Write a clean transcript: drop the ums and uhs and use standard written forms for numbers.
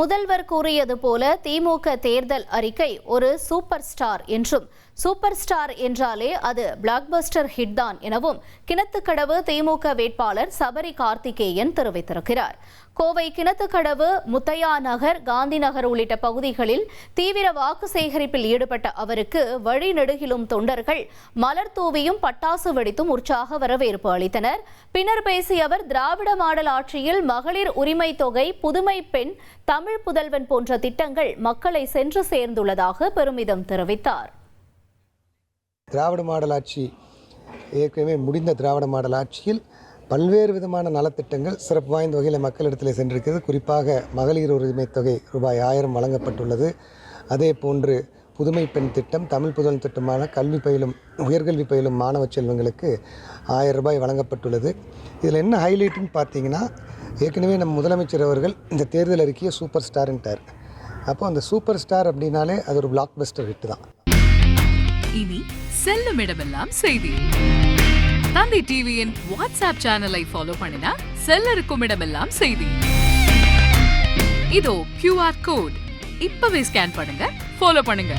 முதல்வர் கூறியது போல திமுக தேர்தல் அறிக்கை ஒரு சூப்பர் ஸ்டார் என்றும், சூப்பர் ஸ்டார் என்றாலே அது பிளாக்பஸ்டர் ஹிட் தான் எனவும் கிணத்துக்கடவு திமுக வேட்பாளர் சபரி கார்த்திகேயன் தெரிவித்திருக்கிறார். கோவை கிணத்துக்கடவு, முத்தையா நகர், காந்தி நகர் உள்ளிட்ட பகுதிகளில் தீவிர வாக்கு சேகரிப்பில் ஈடுபட்ட அவருக்கு வழிநெடுகிலும் தொண்டர்கள் மலர் தூவியும் பட்டாசு வெடித்தும் உற்சாக வரவேற்பு அளித்தனர். பின்னர் பேசிய அவர், திராவிட மாடல் ஆட்சியில் மகளிர் உரிமை தொகை, புதுமை பெண், தமிழ் புதல்வன் போன்ற திட்டங்கள் மக்களை சென்று சேர்ந்துள்ளதாக பெருமிதம் தெரிவித்தார். திராவிட மாடல் ஆட்சி, ஏற்கனவே முடிந்த திராவிட மாடல் ஆட்சியில் பல்வேறு விதமான நலத்திட்டங்கள் சிறப்பு வாய்ந்த வகையில் மக்களிடத்தில் சென்றிருக்கிறது. குறிப்பாக மகளிர் உரிமை தொகை ரூபாய் 1000 வழங்கப்பட்டுள்ளது. அதே போன்று புதுமை பெண் திட்டம், தமிழ் புதல்வன் திட்டமான கல்வி பயிலும், உயர்கல்வி பயிலும் மாணவ செல்வங்களுக்கு 1000 ரூபாய் வழங்கப்பட்டுள்ளது. இதில் என்ன ஹைலைட்டுன்னு பார்த்தீங்கன்னா, ஏற்கனவே நம்ம முதலமைச்சர் அவர்கள் இந்த தேர்தல் அறிக்கையை சூப்பர் ஸ்டார்ன்ட்டார். அப்போ அந்த சூப்பர் ஸ்டார் அப்படின்னாலே அது ஒரு பிளாக் பஸ்டர் ஹிட் தான். இனி செல்லும் இடமெல்லாம் செய்தி. தந்தி டிவியின் வாட்ஸ்அப் சேனலை ஃபாலோ பண்ணினா செல்ல இருக்கும் இடமெல்லாம் செய்தி. இதோ QR கோட், இப்பவே ஸ்கேன் பண்ணுங்க, ஃபாலோ பண்ணுங்க.